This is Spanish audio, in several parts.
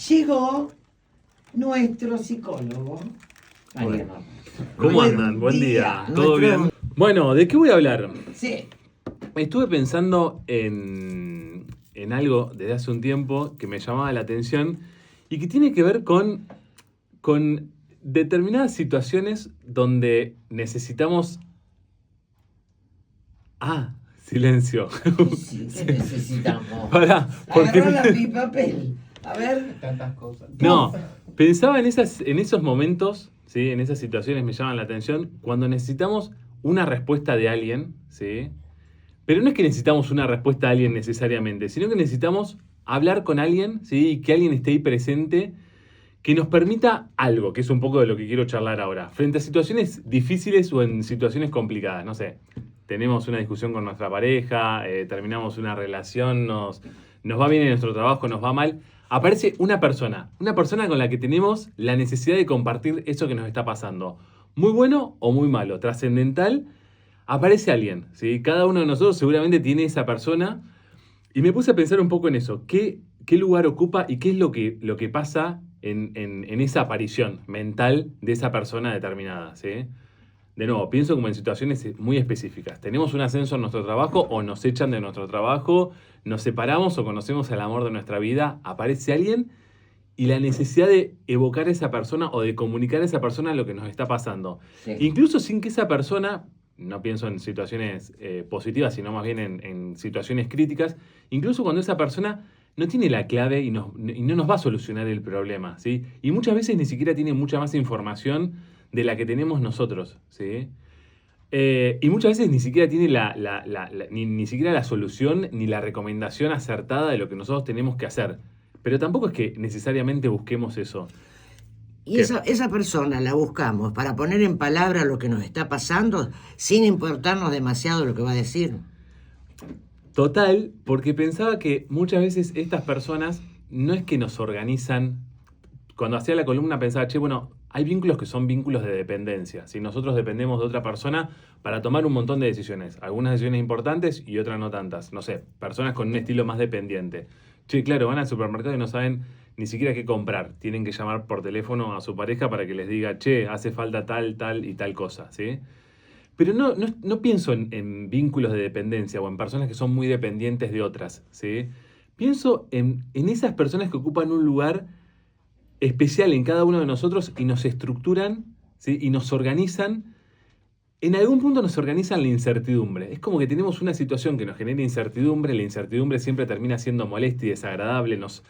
llegó nuestro psicólogo, Mariano. ¿Cómo andan? Buen día. ¿Todo Nuestro- bien? Bueno, ¿de qué voy a hablar? Sí, Estuve pensando en algo desde hace un tiempo que me llamaba la atención y que tiene que ver con determinadas situaciones donde necesitamos... Ah, silencio. sí, ¿qué necesitamos? Pará, porque... Agarrá lápiz y papel. A ver. Tantas cosas. No, pensaba en esos momentos, ¿sí? En esas situaciones me llaman la atención, cuando necesitamos una respuesta de alguien, ¿sí? Pero no es que necesitamos una respuesta de alguien necesariamente, sino que necesitamos hablar con alguien, ¿sí? Y que alguien esté ahí presente, que nos permita algo, que es un poco de lo que quiero charlar ahora. Frente a situaciones difíciles o en situaciones complicadas, no sé, tenemos una discusión con nuestra pareja, terminamos una relación, nos va bien en nuestro trabajo, nos va mal. Aparece una persona con la que tenemos la necesidad de compartir eso que nos está pasando. Muy bueno o muy malo, trascendental, aparece alguien, ¿sí? Cada uno de nosotros seguramente tiene esa persona. Y me puse a pensar un poco en eso. ¿Qué lugar ocupa y qué es lo que pasa en esa aparición mental de esa persona determinada? ¿Sí? De nuevo, pienso como en situaciones muy específicas. Tenemos un ascenso en nuestro trabajo o nos echan de nuestro trabajo, nos separamos o conocemos al amor de nuestra vida, aparece alguien y la necesidad de evocar a esa persona o de comunicar a esa persona lo que nos está pasando. Sí. Incluso sin que esa persona, no pienso en situaciones positivas, sino más bien en situaciones críticas, incluso cuando esa persona no tiene la clave y no nos va a solucionar el problema, ¿sí? Y muchas veces ni siquiera tiene mucha más información de la que tenemos nosotros, ¿sí? Y muchas veces ni siquiera tiene ni siquiera la solución ni la recomendación acertada de lo que nosotros tenemos que hacer. Pero tampoco es que necesariamente busquemos eso. Y ¿Qué? esa persona la buscamos para poner en palabras lo que nos está pasando sin importarnos demasiado lo que va a decir. Total, porque pensaba que muchas veces estas personas no es que nos organizan. Cuando hacía la columna pensaba, che, bueno, hay vínculos que son vínculos de dependencia. Si nosotros dependemos de otra persona para tomar un montón de decisiones, algunas decisiones importantes y otras no tantas. No sé, personas con un estilo más dependiente. Che, claro, van al supermercado y no saben ni siquiera qué comprar. Tienen que llamar por teléfono a su pareja para que les diga, che, hace falta tal, tal y tal cosa, ¿sí? Pero no pienso en vínculos de dependencia o en personas que son muy dependientes de otras, ¿sí? Pienso en esas personas que ocupan un lugar especial en cada uno de nosotros y nos estructuran, ¿sí? Y nos organizan. En algún punto nos organizan la incertidumbre. Es como que tenemos una situación que nos genera incertidumbre. La incertidumbre siempre termina siendo molesta y desagradable. Nos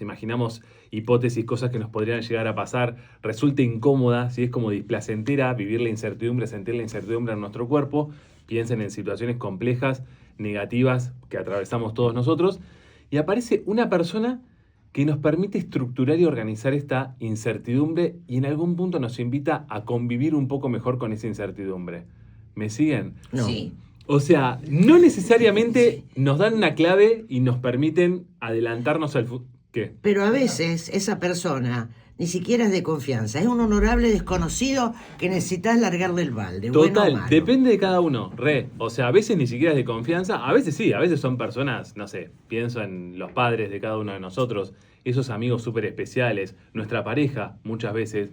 imaginamos hipótesis, cosas que nos podrían llegar a pasar. Resulta incómoda, ¿sí? Es como displacentera vivir la incertidumbre, sentir la incertidumbre en nuestro cuerpo. Piensen en situaciones complejas, negativas que atravesamos todos nosotros. Y aparece una persona que nos permite estructurar y organizar esta incertidumbre y en algún punto nos invita a convivir un poco mejor con esa incertidumbre. ¿Me siguen? No. Sí. O sea, no necesariamente nos dan una clave y nos permiten adelantarnos al futuro. ¿Qué? Pero a veces esa persona ni siquiera es de confianza. Es un honorable desconocido que necesitas largarle el balde. Bueno o Total, malo. depende de cada uno, O sea, a veces ni siquiera es de confianza, a veces sí, a veces son personas, no sé, pienso en los padres de cada uno de nosotros, esos amigos súper especiales, nuestra pareja, muchas veces.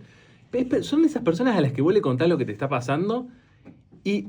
Son esas personas a las que vos le contás lo que te está pasando y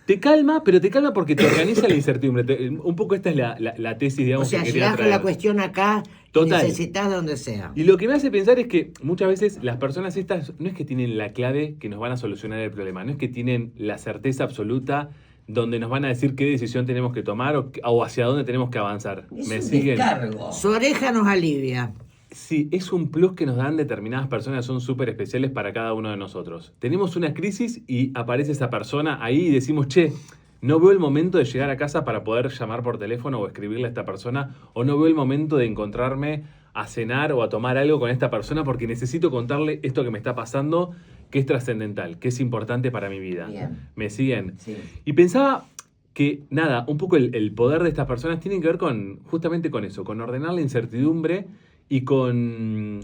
te calma, pero te calma porque te organiza la incertidumbre. Un poco esta es la tesis, O digamos, sea, que quería llegás con traer. la cuestión acá y Total. necesitas donde sea. Y lo que me hace pensar es que muchas veces las personas estas no es que tienen la clave que nos van a solucionar el problema, no es que tienen la certeza absoluta donde nos van a decir qué decisión tenemos que tomar o hacia dónde tenemos que avanzar. Es ¿Me un siguen? descargo. Su oreja nos alivia. Sí, es un plus que nos dan determinadas personas, son súper especiales para cada uno de nosotros. Tenemos una crisis y aparece esa persona ahí y decimos, che, no veo el momento de llegar a casa para poder llamar por teléfono o escribirle a esta persona, o no veo el momento de encontrarme a cenar o a tomar algo con esta persona porque necesito contarle esto que me está pasando, que es trascendental, que es importante para mi vida. Bien. ¿Me siguen? Sí. Y pensaba que, nada, un poco el poder de estas personas tiene que ver justamente con eso, con ordenar la incertidumbre y con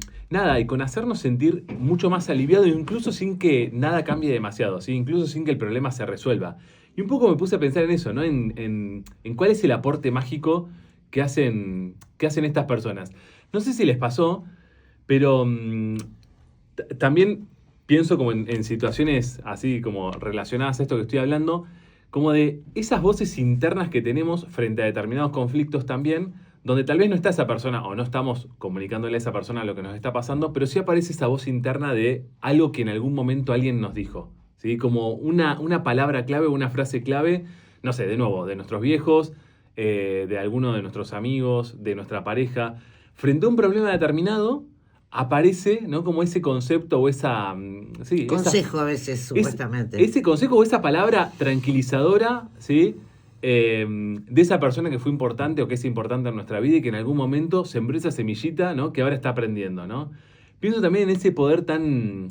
hacernos sentir mucho más aliviados, incluso sin que nada cambie demasiado, ¿sí? Incluso sin que el problema se resuelva. Y un poco me puse a pensar en eso, ¿no? En cuál es el aporte mágico que hacen estas personas. No sé si les pasó, pero también pienso como en situaciones así como relacionadas a esto que estoy hablando, como de esas voces internas que tenemos frente a determinados conflictos también, donde tal vez no está esa persona o no estamos comunicándole a esa persona lo que nos está pasando, pero sí aparece esa voz interna de algo que en algún momento alguien nos dijo, ¿sí? Como una palabra clave, una frase clave, no sé, de nuevo, de nuestros viejos, de alguno de nuestros amigos, de nuestra pareja, frente a un problema determinado, aparece, ¿no? Como ese concepto o esa... sí, Consejo a veces, supuestamente. ese consejo o esa palabra tranquilizadora, ¿sí? De esa persona que fue importante o que es importante en nuestra vida y que en algún momento sembró esa semillita, ¿no? Que ahora está aprendiendo, ¿no? Pienso también en ese poder tan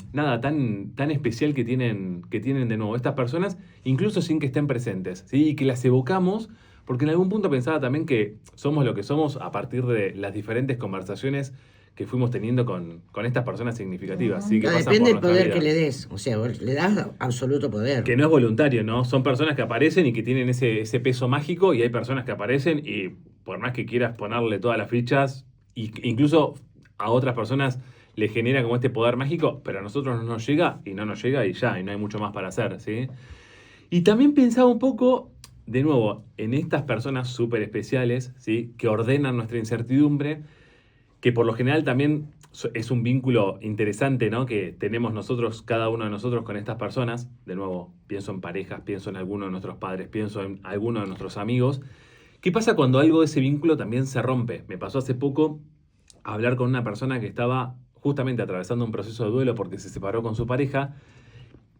especial que tienen de nuevo estas personas, incluso sin que estén presentes, ¿sí? Y que las evocamos, porque en algún punto pensaba también que somos lo que somos a partir de las diferentes conversaciones que fuimos teniendo con estas personas significativas, ¿sí? Que pasan Depende por del nuestra poder vida. que le des. O sea, vos le das absoluto poder. Que no es voluntario, ¿no? Son personas que aparecen y que tienen ese peso mágico, y hay personas que aparecen y por más que quieras ponerle todas las fichas, incluso a otras personas les genera como este poder mágico, pero a nosotros no nos llega y no nos llega y ya, y no hay mucho más para hacer, ¿sí? Y también pensaba un poco, de nuevo, en estas personas súper especiales, ¿sí? Que ordenan nuestra incertidumbre, que por lo general también es un vínculo interesante, ¿no? Que tenemos nosotros, cada uno de nosotros con estas personas. De nuevo, pienso en parejas, pienso en alguno de nuestros padres, pienso en alguno de nuestros amigos. ¿Qué pasa cuando algo de ese vínculo también se rompe? Me pasó hace poco hablar con una persona que estaba justamente atravesando un proceso de duelo porque se separó con su pareja,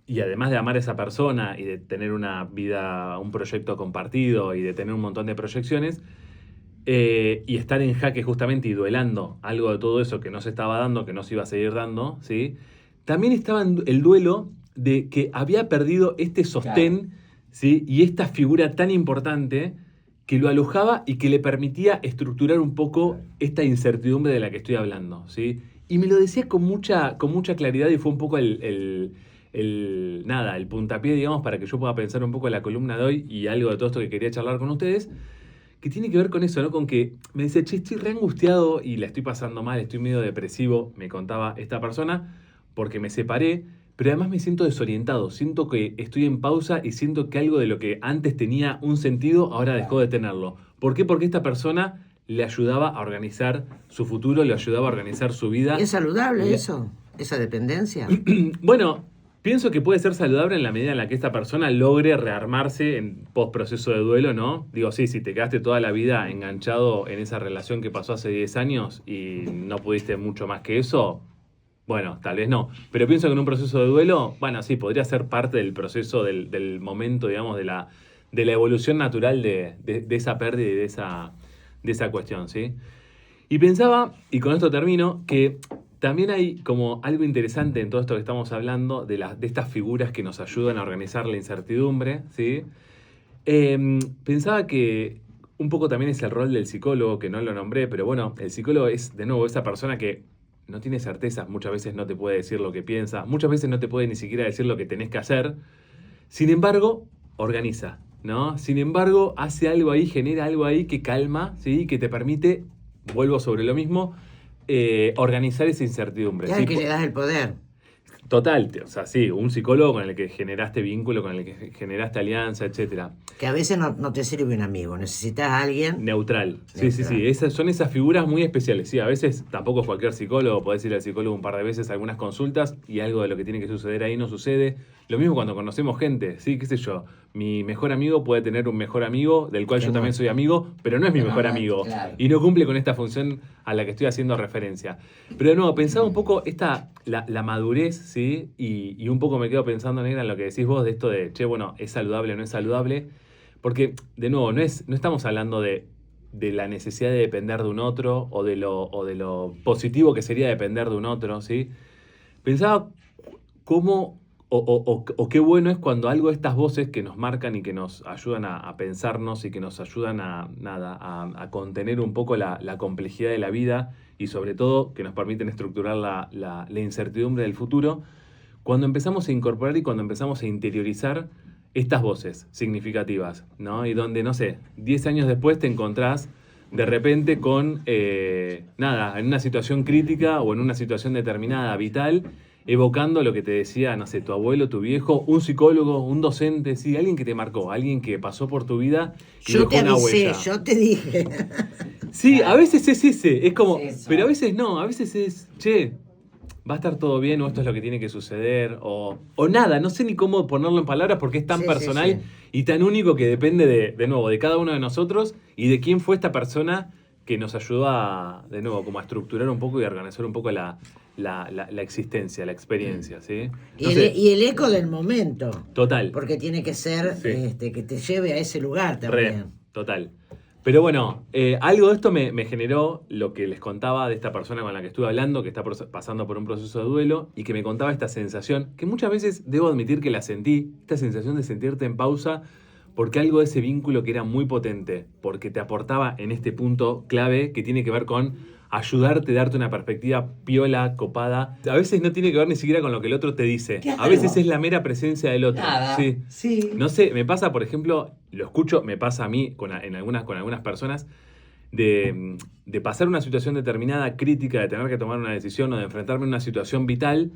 y además de amar a esa persona y de tener una vida, un proyecto compartido y de tener un montón de proyecciones, y estar en jaque justamente y duelando algo de todo eso que no se estaba dando, que no se iba a seguir dando, ¿sí? También estaba en el duelo de que había perdido este sostén, claro, ¿sí? Y esta figura tan importante que lo alojaba y que le permitía estructurar un poco esta incertidumbre de la que estoy hablando, ¿sí? Y me lo decía con mucha claridad, y fue un poco el puntapié, digamos, para que yo pueda pensar un poco en la columna de hoy y algo de todo esto que quería charlar con ustedes, que tiene que ver con eso, ¿no? Con que me dice, che, estoy re angustiado y la estoy pasando mal, estoy medio depresivo, me contaba esta persona, porque me separé, pero además me siento desorientado, siento que estoy en pausa y siento que algo de lo que antes tenía un sentido, ahora dejó de tenerlo. ¿Por qué? Porque esta persona le ayudaba a organizar su futuro, le ayudaba a organizar su vida. ¿Y es saludable eso? ¿Esa dependencia? Bueno, pienso que puede ser saludable en la medida en la que esta persona logre rearmarse en post-proceso de duelo, ¿no? Digo, sí, si te quedaste toda la vida enganchado en esa relación que pasó hace 10 años y no pudiste mucho más que eso, bueno, tal vez no. Pero pienso que en un proceso de duelo, bueno, sí, podría ser parte del proceso, del momento, digamos, de la evolución natural de esa pérdida y de esa cuestión, ¿sí? Y pensaba, y con esto termino, que también hay como algo interesante en todo esto que estamos hablando, de estas figuras que nos ayudan a organizar la incertidumbre, ¿sí? Pensaba que un poco también es el rol del psicólogo, que no lo nombré, pero bueno, el psicólogo es, de nuevo, esa persona que no tiene certezas, muchas veces no te puede decir lo que piensa, muchas veces no te puede ni siquiera decir lo que tenés que hacer, sin embargo, organiza, ¿no? Sin embargo, hace algo ahí, genera algo ahí que calma, ¿sí? Que te permite, vuelvo sobre lo mismo, organizar esa incertidumbre. Ya, ¿sí? que le das el poder. Total, o sea, sí, un psicólogo con el que generaste vínculo, con el que generaste alianza, etcétera. Que a veces no te sirve un amigo, necesitas a alguien Neutral. Sí. Son esas figuras muy especiales. Sí, a veces tampoco es cualquier psicólogo, podés ir al psicólogo un par de veces a algunas consultas y algo de lo que tiene que suceder ahí no sucede. Lo mismo cuando conocemos gente, sí, qué sé yo. Mi mejor amigo puede tener un mejor amigo, del cual yo también soy amigo, pero no es mi mejor amigo. Claro. Y no cumple con esta función a la que estoy haciendo referencia. Pero de nuevo, pensaba un poco la madurez, ¿sí? Y un poco me quedo pensando, Negra, en lo que decís vos de esto de, che, bueno, ¿es saludable o no es saludable? Porque, de nuevo, no estamos hablando de la necesidad de depender de un otro o de lo positivo que sería depender de un otro, ¿sí? Pensaba cómo o qué bueno es cuando algo de estas voces que nos marcan y que nos ayudan a pensarnos y que nos ayudan a contener un poco la complejidad de la vida y sobre todo que nos permiten estructurar la incertidumbre del futuro, cuando empezamos a incorporar y cuando empezamos a interiorizar estas voces significativas, ¿no? Y donde, no sé, 10 años después te encontrás de repente con, nada, en una situación crítica o en una situación determinada, vital, evocando lo que te decía, no sé, tu abuelo, tu viejo, un psicólogo, un docente, sí, alguien que te marcó, alguien que pasó por tu vida y Yo dejó te una avisé, huella. yo te dije. Sí, a veces es ese, es como, Es eso. pero a veces no, a veces es, che, va a estar todo bien o esto es lo que tiene que suceder o nada, no sé ni cómo ponerlo en palabras porque es tan Sí, personal sí. y tan único que depende de nuevo, de cada uno de nosotros y de quién fue esta persona que nos ayudó a, de nuevo, como a estructurar un poco y a organizar un poco la existencia, la experiencia, ¿sí? No sé, Y el eco del momento. total. Porque tiene que ser Sí. que te lleve a ese lugar Re, también. total. Pero bueno, algo de esto me generó lo que les contaba de esta persona con la que estuve hablando, que está pasando por un proceso de duelo y que me contaba esta sensación, que muchas veces debo admitir que la sentí, esta sensación de sentirte en pausa, porque algo de ese vínculo que era muy potente, porque te aportaba en este punto clave que tiene que ver con ayudarte, darte una perspectiva piola, copada. A veces no tiene que ver ni siquiera con lo que el otro te dice. Claro. A veces es la mera presencia del otro. Nada. Sí. Sí. No sé, me pasa, por ejemplo, lo escucho, me pasa a mí con algunas personas, de pasar una situación determinada, crítica, de tener que tomar una decisión o de enfrentarme a una situación vital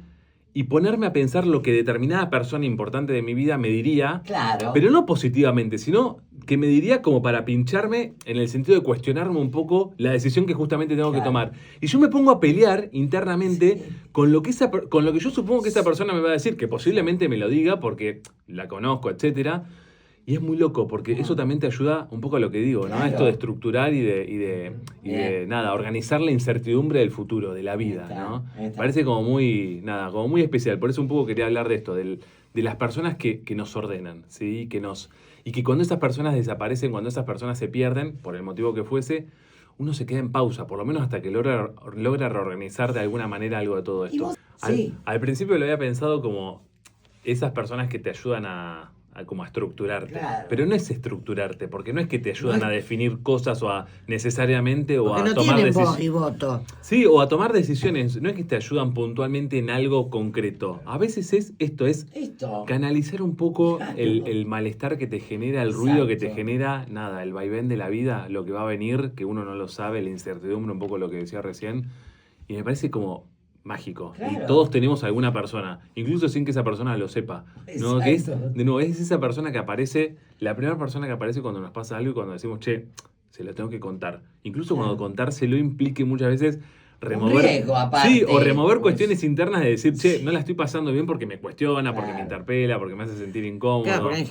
y ponerme a pensar lo que determinada persona importante de mi vida me diría, Claro. pero no positivamente, sino que me diría como para pincharme en el sentido de cuestionarme un poco la decisión que justamente tengo que Claro. tomar. Y yo me pongo a pelear internamente Sí. con lo que yo supongo que esa persona me va a decir, que posiblemente me lo diga porque la conozco, etcétera. Y es muy loco, porque eso también te ayuda un poco a lo que digo, ¿no? Claro. Esto de estructurar y de nada, organizar la incertidumbre del futuro, de la vida, ¿no? Parece como muy, nada, como muy especial. Por eso un poco quería hablar de esto, de las personas que nos ordenan, ¿sí? Y que cuando esas personas desaparecen, cuando esas personas se pierden, por el motivo que fuese, uno se queda en pausa, por lo menos hasta que logra reorganizar de alguna manera algo de todo esto. Sí. Al principio lo había pensado como esas personas que te ayudan a como a estructurarte. Claro. Pero no es estructurarte, porque no es que te ayudan No es- a definir cosas o a necesariamente o Porque a no tomar tienen voz decisiones. y voto. Sí, o a tomar decisiones. No es que te ayudan puntualmente en algo concreto. A veces es Esto. canalizar un poco Claro. el malestar que te genera, el ruido que te Exacto. genera, nada, el vaivén de la vida, lo que va a venir, que uno no lo sabe, la incertidumbre, un poco lo que decía recién. Y me parece como mágico. Claro. Y todos tenemos alguna persona, incluso sin que esa persona lo sepa. ¿No? Que es, Exacto. de nuevo, es esa persona que aparece, la primera persona que aparece cuando nos pasa algo y cuando decimos, che, se lo tengo que contar. Incluso cuando Claro. contárselo implique muchas veces remover. Un riesgo, aparte, Sí, o remover pues. cuestiones internas de decir, che, Sí. no la estoy pasando bien porque me cuestiona, porque me Claro. interpela, porque me hace sentir incómodo. Claro, porque en